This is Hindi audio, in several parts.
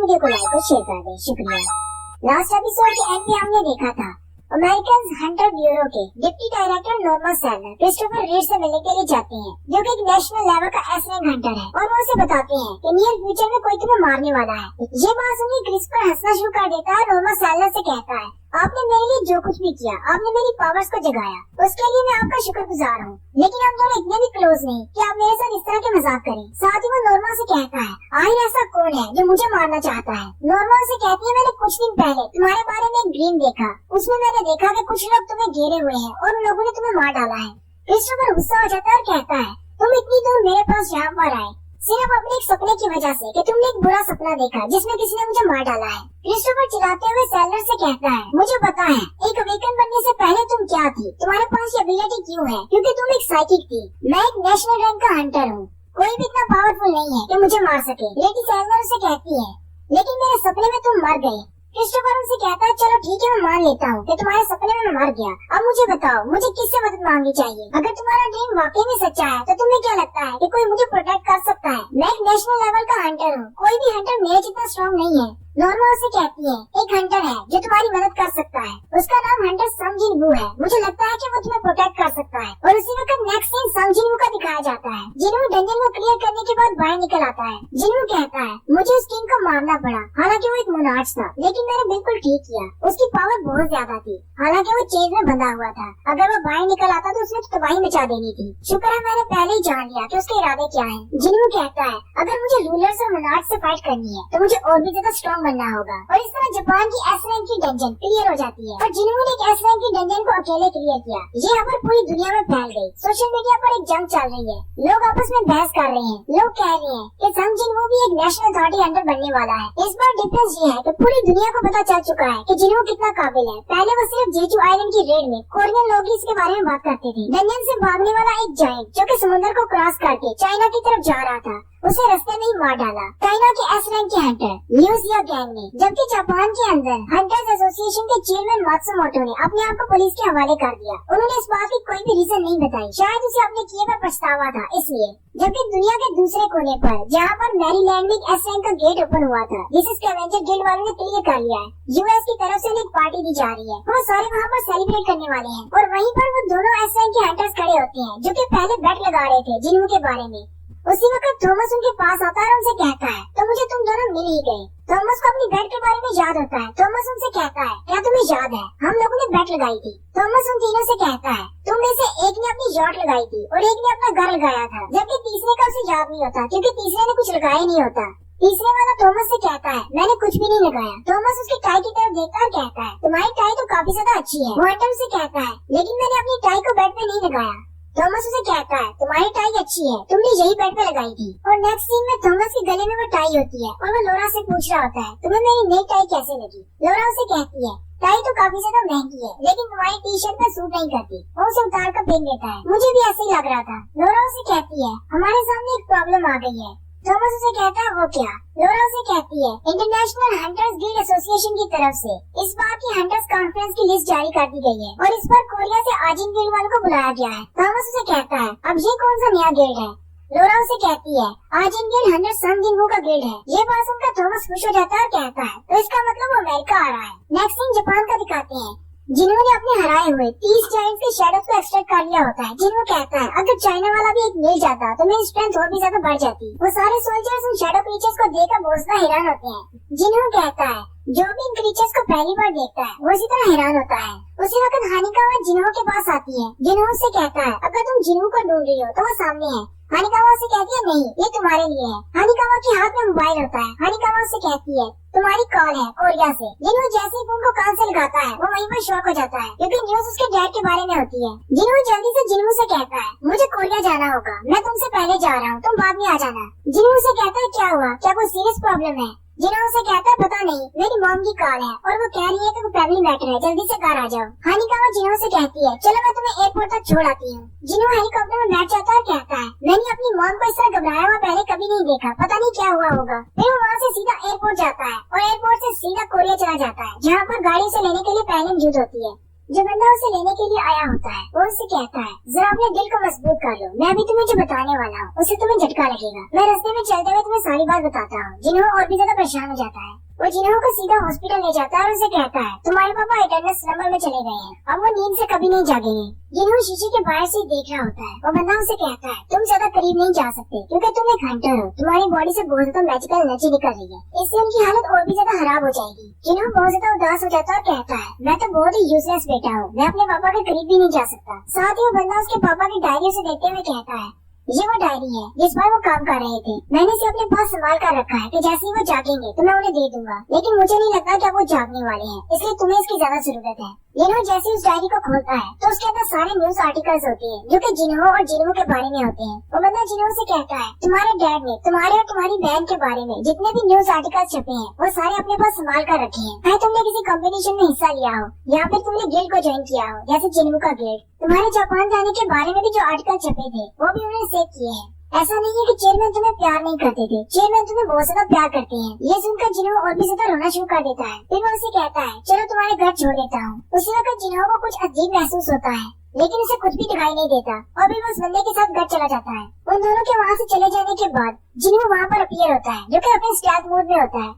वीडियो को लाइक और शेयर कर दें, शुक्रिया। लास्ट एपिसोड के एंड में हमने देखा था अमेरिकन हंटर ब्यूरो के deputy director Norma Saylor Christopher read से मिलने के लिए जाते हैं, जो कि एक नेशनल लेवल का एस रैंक हंटर है, और वो उसे बताते हैं कि नियर फ्यूचर में कोई तुम्हें मारने वाला है। ये बात सुनकर क्रिस पर हंसना शुरू कर देता है। नॉर्मा सैलर से कहता है, आपने मेरे लिए जो कुछ भी किया, आपने मेरी पावर्स को जगाया, उसके लिए मैं आपका शुक्रगुजार हूँ, लेकिन हम दोनों इतने भी क्लोज नहीं कि आप मेरे साथ इस तरह के मजाक करें। साथ ही वो नॉर्मा से कहता है, आखिर ऐसा कौन है जो मुझे मारना चाहता है। नॉर्मा से कहती है, मैंने कुछ दिन पहले तुम्हारे बारे में एक ड्रीम देखा, उसमें मैंने देखा कि कुछ लोग तुम्हें घेरे हुए हैं और उन लोगों ने तुम्हें मार डाला है। क्रिस्टोफर गुस्सा हो जाता है और कहता है, तुम इतनी दूर मेरे पास यहाँ पर आए सिर्फ अपने एक सपने की वजह से कि तुमने एक बुरा सपना देखा जिसमें किसी ने मुझे मार डाला है। क्रिस्टोफर चिल्लाते हुए सैलर से कहता है, मुझे पता है एक अवेकन बनने से पहले तुम क्या थी, तुम्हारे पास ये एबिलिटी क्यों है, क्योंकि तुम एक साइकिक थी। मैं एक नेशनल रैंक का हंटर हूँ, कोई भी इतना पावरफुल नहीं है कि मुझे मार सके। लेडी सैलर से कहती है, लेकिन मेरे सपने में तुम मर गए। क्रिस्टोफर उनसे कहता है, चलो ठीक है, मैं मान लेता हूँ कि तुम्हारे सपने में मैं मर गया। अब मुझे बताओ, मुझे किससे मदद मांगनी चाहिए? अगर तुम्हारा ड्रीम वाकई में सच्चा है तो तुम्हें क्या लगता है कि कोई मुझे प्रोटेक्ट कर सकता है? मैं एक नेशनल लेवल का हंटर हूँ, कोई भी हंटर मेरे जितना स्ट्रॉन्ग नहीं है। नॉर्मा उसे कहती है, एक हंटर है जो तुम्हारी मदद कर सकता है, उसका नाम हंटर सम जिन वू है, मुझे लगता है कि वो तुम्हें प्रोटेक्ट कर सकता है। और उसी वक्त नेक्स्ट सीन सम जिन वू का दिखाया जाता है। जिन वू डंजन को क्लियर करने के बाद बाहर निकल आता है। जिन वू कहता है, मुझे उस किंग को मारना पड़ा, हालांकि वो एक मोनार्च था, लेकिन मैंने बिल्कुल ठीक किया। उसकी पावर बहुत ज्यादा थी, हालांकि वो चेज में बंधा हुआ था, अगर वो बाहर निकल आता तो उसने तबाही मचा देनी थी। शुक्र है मैंने पहले ही जान लिया कि उसके इरादे क्या है। जिन वू कहता है, अगर मुझे रूलर्स और मोनार्च से फाइट करनी है तो मुझे और भी ज्यादा स्ट्रॉन्ग बनना होगा। और इस तरह जापान की एस रैंक की डंजन क्लियर हो जाती है और जिन्होंने एक एस रैंक की डंजन को अकेले क्लियर किया। ये खबर पूरी दुनिया में फैल गई। सोशल मीडिया पर एक जंग चल रही है, लोग आपस में बहस कर रहे हैं। लोग कह रहे हैं कि सम जिन वो भी एक नेशनल अथॉरिटी हंटर बनने वाला है। इस बार डिफरेंस ये है कि पूरी दुनिया को पता चल चुका है कि जिन्हों कितना काबिल है। पहले वो सिर्फ जेजू आइलैंड की रेड में कोरियन लोग इसके बारे में बात करते थे। डंजन से भागने वाला एक जायंट जो कि समुद्र को क्रॉस करके चाइना की तरफ जा रहा था, उसे रास्ते में ही मार डाला चाइना के एस रैंक के हंटर ल्यूजिया गैंग ने। जबकि जापान के अंदर हंटर्स एसोसिएशन के चेयरमैन मात्सुमोटो ने अपने आप को पुलिस के हवाले कर दिया। उन्होंने इस बात की कोई भी रीजन नहीं बताई, शायद उसे अपने किए पर पछतावा था इसलिए। जबकि दुनिया के दूसरे कोने पर जहाँ पर मैरीलैंड में एस रैंक का गेट ओपन हुआ था, जिसे स्कैवेंजर गिल्ड वालों ने क्लियर कर लिया है। यूएस की तरफ से एक पार्टी दी जा रही है, वो सारे वहाँ पर सेलिब्रेट करने वाले हैं। और वहीं पर वो दोनों एस रैंक के हंटर्स खड़े होते हैं जो कि पहले बेट लगा रहे थे जिन्हों के बारे में। उसी वक्त थॉमस उनके पास आता है और उनसे कहता है, तो मुझे तुम दोनों मिल ही गए। थॉमस को अपनी बेट के बारे में याद होता है। थॉमस उनसे कहता है, क्या तुम्हें याद है हम लोगों ने बेट लगाई थी? थॉमस उन तीनों से कहता है, तुम में से एक ने अपनी यॉट लगाई थी और एक ने अपना घर लगाया था, जबकि तीसरे का उसे याद नहीं होता क्योंकि तीसरे ने कुछ लगाया नहीं होता। तीसरे वाला थॉमस से कहता है, मैंने कुछ भी नहीं लगाया। थॉमस उसकी टाई की तरफ देखता है और कहता है, तुम्हारी टाई तो काफी ज्यादा अच्छी है। वो हंटर से कहता है, लेकिन मैंने अपनी टाई को बेड पे नहीं लगाया। थॉमस उसे कहता है, तुम्हारी टाई अच्छी है, तुमने यही बेड पे लगाई थी। और नेक्स्ट सीन में थॉमस के गले में वो टाई होती है और वो लोरा से पूछ रहा होता है, तुम्हें मेरी नई टाई कैसे लगी? लोरा उसे कहती है, टाई तो काफी ज्यादा महंगी है, लेकिन तुम्हारी टी शर्ट पे सूट नहीं करती। वो उसे उतार कर पहन लेता है, मुझे भी ऐसे ही लग रहा था। लोरा उसे कहती है, हमारे सामने एक प्रॉब्लम आ गई है। थॉमस उसे कहता है, वो क्या? लोरा उसे कहती है, इंटरनेशनल हंटर्स गिल्ड एसोसिएशन की तरफ से इस बार की हंटर्स कॉन्फ्रेंस की लिस्ट जारी कर दी गई है और इस पर कोरिया से आजिन गिल्ड वालों को बुलाया गया है। थॉमस उसे कहता है, अब ये कौन सा नया गिल्ड है? लोरा उसे कहती है, आजिन गिल्ड हंटर सम जिन वू का गिल्ड है। ये बात सुनकर थॉमस खुश हो जाता है और कहता है, तो इसका मतलब वो अमेरिका आ रहा है। नेक्स्ट सीन जापान का दिखाते हैं, जिन्होंने अपने हराए हुए 30 जायंट्स के शैडोज को एक्सट्रैक्ट कर लिया होता है। जिन्हों कहता है, अगर चाइना वाला भी एक मिल जाता तो मेरी स्ट्रेंथ और भी ज्यादा बढ़ जाती। वो सारे सोल्जर्स उन शैडो क्रीचर्स को देखकर बहुत ज्यादा हैरान होते हैं। जिन्हों कहता है, जो भी इन क्रीचर्स को पहली बार देखता है वो इसी तरह हैरान होता है। उसी वक्त हानिकावा जिन्हों के पास आती है। जिन्हों से कहता है, अगर तुम जिन्हों को ढूंढ रही हो तो वो सामने है। हानिकावा से कहती है, नहीं ये तुम्हारे लिए है। हानिकावा के हाथ में मोबाइल होता है। हानिकावा से कहती है, तुम्हारी कॉल है कोरिया से। जिन्हों जैसे ही फोन को कान से लगाता है वो वहीं पर शॉक हो जाता है क्योंकि न्यूज उसके डैड के बारे में होती है। जिन्हों जल्दी से जिन्हों से कहता है, मुझे कोरिया जाना होगा, मैं तुमसे पहले जा रहा हूँ, तुम बाद में आ जाना। जिन्हों से कहता है, क्या हुआ, क्या कोई सीरियस प्रॉब्लम है? जिन्हों से कहता है, पता नहीं, मेरी मॉम की कॉल है और वो कह रही है कि वो फैमिली मैटर है, जल्दी से घर आ जाओ। हानिकावा जिन्हों से कहती है, चलो मैं तुम्हें एयरपोर्ट तक छोड़ आती हूँ। जिन्हों हेलीकॉप्टर में बैठ जाता है और कहता है, मैंने अपनी मॉम को इस तरह घबराया हुआ पहले कभी नहीं देखा, पता नहीं क्या हुआ होगा। फिर वो वहाँ से सीधा एयरपोर्ट जाता है और एयरपोर्ट से सीधा कोरिया चला जाता है, जहाँ पर गाड़ी से लेने के लिए पहले मौजूद होती है। जो बंदा उसे लेने के लिए आया होता है वो उसे कहता है, जरा अपने दिल को मजबूत कर लो, मैं अभी तुम्हें जो बताने वाला हूँ उससे तुम्हें झटका लगेगा। मैं रास्ते में चलते हुए तुम्हें सारी बात बताता हूँ। जिन्हों और भी ज्यादा परेशान हो जाता है। वो जिन्हों को सीधा हॉस्पिटल ले जाता है और उसे कहता है, तुम्हारे पापा अटेंडेंस नंबर में चले गए हैं, अब वो नींद से कभी नहीं जागेंगे। जिन्हों शीशे के बाहर से देख रहा होता है। वो बंदा उसे कहता है, तुम ज्यादा करीब नहीं जा सकते क्योंकि तुम एक हंटर हो, तुम्हारी बॉडी से बहुत ज्यादा मैजिकल एनर्जी निकल रही है, इससे उनकी हालत और भी ज्यादा खराब हो जाएगी। जिन्हों बहुत ज्यादा उदास हो जाता है और कहता है, मैं तो बहुत ही यूजलेस बेटा हूँ, मैं अपने पापा के करीब भी नहीं जा सकता। साथ ही वो बंदा उसके पापा की डायरी से देखते हुए कहता है, ये वो डायरी है जिस पर वो काम कर रहे थे, मैंने इसे अपने पास संभाल कर रखा है कि जैसे ही वो जागेंगे तो मैं उन्हें दे दूंगा, लेकिन मुझे नहीं लगता कि वो जागने वाले हैं, इसलिए तुम्हें इसकी ज्यादा जरूरत है। जिन्हों जैसे उस डायरी को खोलता है तो उसके अंदर सारे न्यूज आर्टिकल्स होते हैं जो कि जिन्हों और जिन्हों के बारे में होते हैं। वो बंदा जिन्हों से कहता है, तुम्हारे डैड ने तुम्हारे और तुम्हारी बहन के बारे में जितने भी न्यूज आर्टिकल्स छपे हैं वो सारे अपने पास संभाल कर रखे हैं। चाहे तुमने किसी कंपटीशन में हिस्सा लिया हो या फिर तुमने गिल्ड को ज्वाइन किया हो, जैसे जिन्हों का गिल्ड, तुम्हारे जापान जाने के बारे में भी जो आर्टिकल छपे थे वो भी उन्होंने सेव किए हैं। ऐसा नहीं है कि चेयरमैन तुम्हें प्यार नहीं करते थे, चेयरमैन तुम्हें बहुत ज्यादा प्यार करते हैं। ये सुनकर जिन्हों और भी ज्यादा रोना शुरू कर देता है। फिर वो उसे कहता है, चलो तुम्हारे घर छोड़ देता हूँ। उसी वक्त जिन्हों को कुछ अजीब महसूस होता है, लेकिन उसे कुछ भी दिखाई नहीं देता और फिर वो उस बंदे के साथ घर चला जाता है। उन दोनों के वहाँ से चले जाने के बाद जिन्हों वहाँ पर अपीयर होता है जो कि अपने स्टेल्थ मोड में होता है।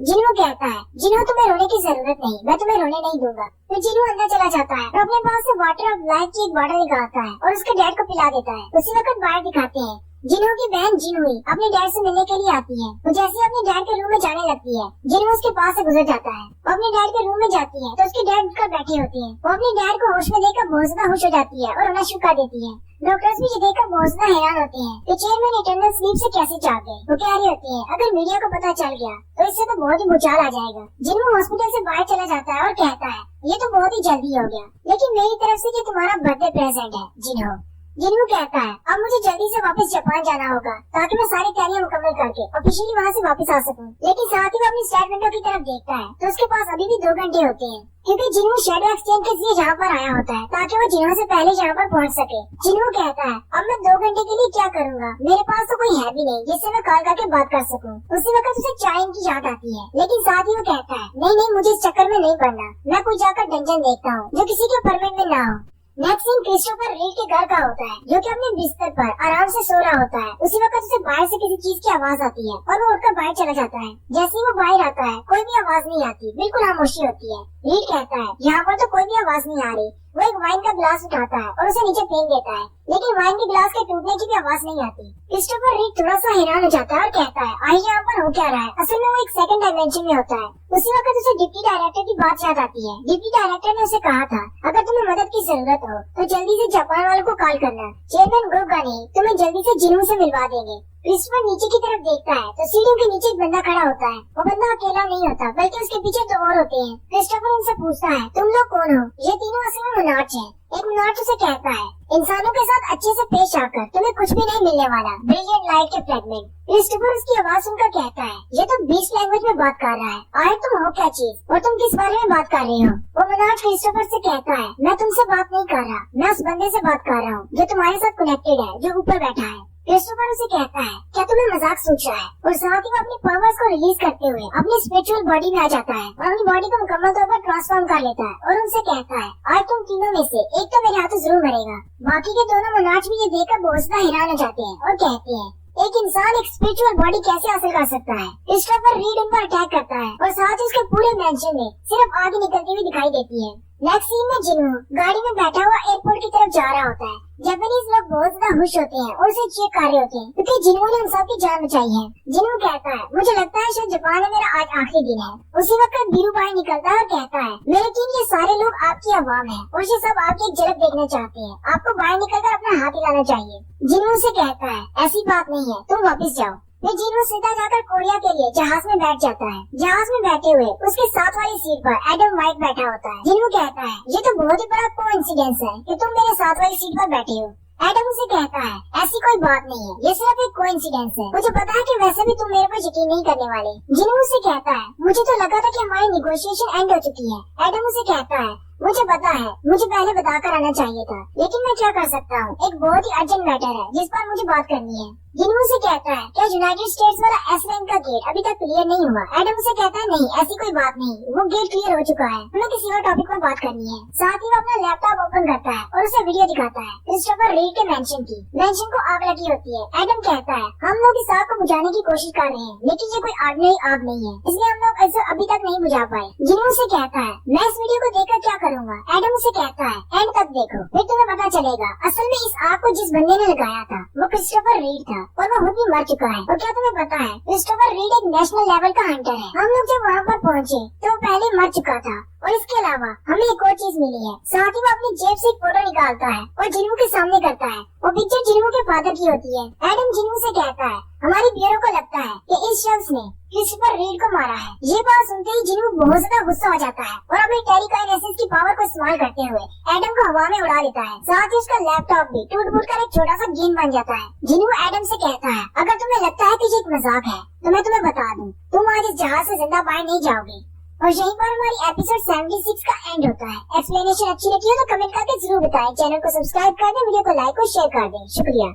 जिन्हों कहता है, जिन्हों तुम्हें रोने की जरूरत नहीं, मैं तुम्हें रोने नहीं दूंगा। फिर जिन्हों अंदर चला जाता है और अपने पास से वाटर ऑफ लाइफ की एक बॉटल निकालता है और उसके डैड को पिला देता है। उसी वक्त बाहर दिखाते हैं जिन्हों की बहन जिन्हुई अपने डैड से मिलने के लिए आती है। वो जैसे अपने डैड के रूम में जाने लगती है, जिन्हों उसके पास से गुजर जाता है। वो अपने डैड के रूम में जाती है तो उसके डैड उठकर बैठे होते हैं। वो अपने डैड को होश में देखकर बहुत ज्यादा खुश हो जाती है और रोना शुरू कर देती है। डॉक्टर्स भी ये देखकर बहुत ज्यादा हैरान होते हैं कि चेयरमैन इटर्नल स्लीप से कैसे जाग गए। वो कह रही होती है, अगर मीडिया को पता चल गया तो इससे तो बहुत ही भूचाल आ जाएगा। जिन्हों हॉस्पिटल से बाहर चला जाता है और कहता है, ये तो बहुत ही जल्दी हो गया, लेकिन मेरी तरफ से ये तुम्हारा बर्थडे प्रेजेंट है। जिन्हों कहता है, अब मुझे जल्दी से वापस जापान जाना होगा ताकि मैं सारी तैयारियां मुकम्मल करके ऑफिशियली वहाँ से वापस आ सकूं। लेकिन साथ ही वो अपनी स्टार्ट विंडो की तरफ देखता है तो उसके पास अभी भी 2 घंटे होते हैं, क्योंकि जिन्हों शेडो एक्सचेंज के लिए यहाँ पर आया होता है ताकि वो जिन्हों से पहले यहाँ पर पहुँच सके। जिन्हों कहता है, अब मैं 2 घंटे के लिए क्या करूँगा, मेरे पास तो कोई है भी नहीं जिससे मैं कॉल करके बात कर सकूँ। उसी वक्त उसे चाय की याद आती है, लेकिन साथ ही वो कहता है, नहीं मुझे इस चक्कर में नहीं पड़ना, मैं कोई जाकर डंजन देखता हूँ जो किसी के परमिट में ना हो। नेक्स्ट सीन क्रिस्टोफर रीड के घर का होता है जो कि अपने बिस्तर पर आराम से सो रहा होता है। उसी वक्त उसे बाहर से किसी चीज की आवाज आती है और वो उठकर बाहर चला जाता है। जैसे ही वो बाहर आता है कोई भी आवाज नहीं आती, बिल्कुल खामोशी होती है। रीड कहता है, यहाँ पर तो कोई भी आवाज नहीं आ रही। वो एक वाइन का गिलास उठाता है और उसे नीचे फेंक देता है, लेकिन वाइन के गिलास के टूटने की भी आवाज नहीं आती। क्रिस्टोफर रीड थोड़ा सा हैरान हो जाता है और कहता है, आई यहाँ पर हो क्या रहा है। असल में वो एक सेकंड डायमेंशन में होता है। उसी वक्त उसे डिप्टी डायरेक्टर की बात याद आती है। डिप्टी डायरेक्टर ने उसे कहा था, अगर तुम्हें मदद की जरूरत हो तो जल्दी से जापान वालों को कॉल करना, चेयरमैन गोगा नहीं तुम्हें जल्दी से जिन्हों से मिलवा देंगे। क्रिस्टोफर नीचे की तरफ देखता है तो सीढ़ियों के नीचे एक बंदा खड़ा होता है। वो बंदा अकेला नहीं होता बल्कि उसके पीछे 2 और होते हैं। क्रिस्टोफर उनसे पूछता है, तुम लोग कौन हो। ये तीनों असल में मोनार्च हैं। एक मोनार्च उसे कहता है, इंसानों के साथ अच्छे से पेश आकर तुम्हें कुछ भी नहीं मिलने वाला, ब्रिलियंट लाइट के फ्रेगमेंट। क्रिस्टोफर उसकी आवाज सुनकर कहता है, ये तो बीस्ट लैंग्वेज में बात कर रहा है, आए तुम हो क्या चीज और तुम किस बारे में बात कर रहे हो। वो मोनार्च क्रिस्टोफर से कहता है, मैं तुमसे बात नहीं कर रहा, मैं उस बंदे से बात कर रहा हूँ जो तुम्हारे साथ कनेक्टेड है, जो ऊपर बैठा है। क्रिस्टोफर उसे कहता है, क्या तुम्हें मजाक सूझ रहा है, और साथ ही वो अपनी पावर्स को रिलीज करते हुए अपनी स्पिरिचुअल बॉडी में आ जाता है और अपनी बॉडी को मुकम्मल तौर पर ट्रांसफॉर्म कर लेता है और उनसे कहता है, आज तुम तीनों में से एक तो मेरे हाथों जरूर मरेगा। बाकी के दोनों मोनार्च भी ये देखकर बहुत ज्यादा हैरान हो जाते हैं और कहते हैं, एक इंसान एक स्पिरिचुअल बॉडी कैसे हासिल कर सकता है। क्रिस्टोफर रीड उन पर अटैक करता है और साथ ही उसके पूरे मैंशन में सिर्फ आग निकलती हुई दिखाई देती है। नेक्स्ट सीन में जिन्हों गाड़ी में बैठा हुआ एयरपोर्ट की तरफ जा रहा होता है। जापानीज लोग बहुत ज्यादा खुश होते हैं और उसे चेक कर रहे होते हैं क्योंकि जिन्हों ने उन सबकी जान बचाई है। जिन्हों कहता है, मुझे लगता है शायद जापान में मेरा आज आखिरी दिन है। उसी वक्त बीरू बाहर निकलता है और कहता है, मेरे टीम ये सारे लोग आपकी आवाम है और ये सब आपकी एक झलक देखना चाहते हैं, आपको बाहर निकलकर अपना हाथ हिलाना चाहिए। जिन्हों से कहता है, ऐसी बात नहीं है, तुम वापस जाओ। फिर जिन्हों सीधा जाकर कोरिया के लिए जहाज में बैठ जाता है। जहाज में बैठे हुए उसके साथ वाली सीट पर एडम वाइट बैठा होता है। जिन्हों कहता है, ये तो बहुत ही बड़ा कोइंसिडेंस है कि तुम मेरे साथ वाली सीट पर बैठे हो। एडम उसे कहता है, ऐसी कोई बात नहीं है, ये सिर्फ एक कोइंसिडेंस है, मुझे पता है कि वैसे भी तुम मेरे पर यकीन नहीं करने वाले। जिन्हों उसे कहता है, मुझे तो लगा था कि हमारी नेगोशिएशन एंड हो चुकी है। एडम उसे कहता है, मुझे पता है, मुझे पहले बताकर आना चाहिए था, लेकिन मैं क्या कर सकता हूँ। एक बहुत ही अर्जेंट मैटर है जिस पर मुझे बात करनी है। जिन्हों से कहता है क्या यूनाइटेड स्टेट्स वाला एस-लाइन का गेट अभी तक क्लियर नहीं हुआ। एडम से कहता है नहीं, ऐसी कोई बात नहीं, वो गेट क्लियर हो चुका है, हमें किसी और टॉपिक पर बात करनी है। साथ ही वो अपना लैपटॉप ओपन करता है और उसे वीडियो दिखाता है क्रिस्टोफर रीड के मेंशन को आग लगी होती है। एडम कहता है हम लोग इस आग को बुझाने की कोशिश कर रहे हैं, लेकिन ये कोई ऑर्डिनरी आग नहीं है, इसलिए हम लोग इसे अभी तक नहीं बुझा पाए। जिन्हों से कहता है मैं इस वीडियो को देखकर क्या करूँगा। एडम से कहता है एंड तक देखो, फिर तुम्हें पता चलेगा असल में इस आग को जिस बंदे ने लगाया था वो क्रिस्टोफर रीड था और वो खुद भी मर चुका है। और क्या तुम्हें पता है क्रिस्टोफर रीड एक नेशनल लेवल का हंटर है। हम लोग जब वहाँ पर पहुँचे तो वो पहले मर चुका था और इसके अलावा हमें एक और चीज मिली है। साथ ही वो अपनी जेब से एक फोटो निकालता है और जिन्हों के सामने करता है। वो पिक्चर जिन्हों के फादर की होती है। एडम जिन्हों से कहता है हमारी ब्यूरो को लगता है कि इस शख्स ने क्रिस्टोफर रीड को मारा है। ये बात सुनते ही जिन्हों बहुत ज्यादा गुस्सा हो जाता है और अपनी टेलीकाइनेसिस की पावर को इस्तेमाल करते हुए एडम को हवा में उड़ा देता है। साथ ही उसका लैपटॉप भी टूट-फूट कर एक छोटा सा गेम बन जाता है। जिन्हों एडम से कहता है अगर तुम्हें लगता है कि ये एक मजाक है तो मैं तुम्हें बता दूं, तुम आज इस जहाज से जिंदा बाहर नहीं जाओगे। और यहीं पर हमारी एपिसोड 76 का एंड होता है। एक्सप्लेनेशन अच्छी लगी हो तो कमेंट करके जरूर बताएं। चैनल को सब्सक्राइब कर दें, वीडियो को लाइक और शेयर कर दें। शुक्रिया।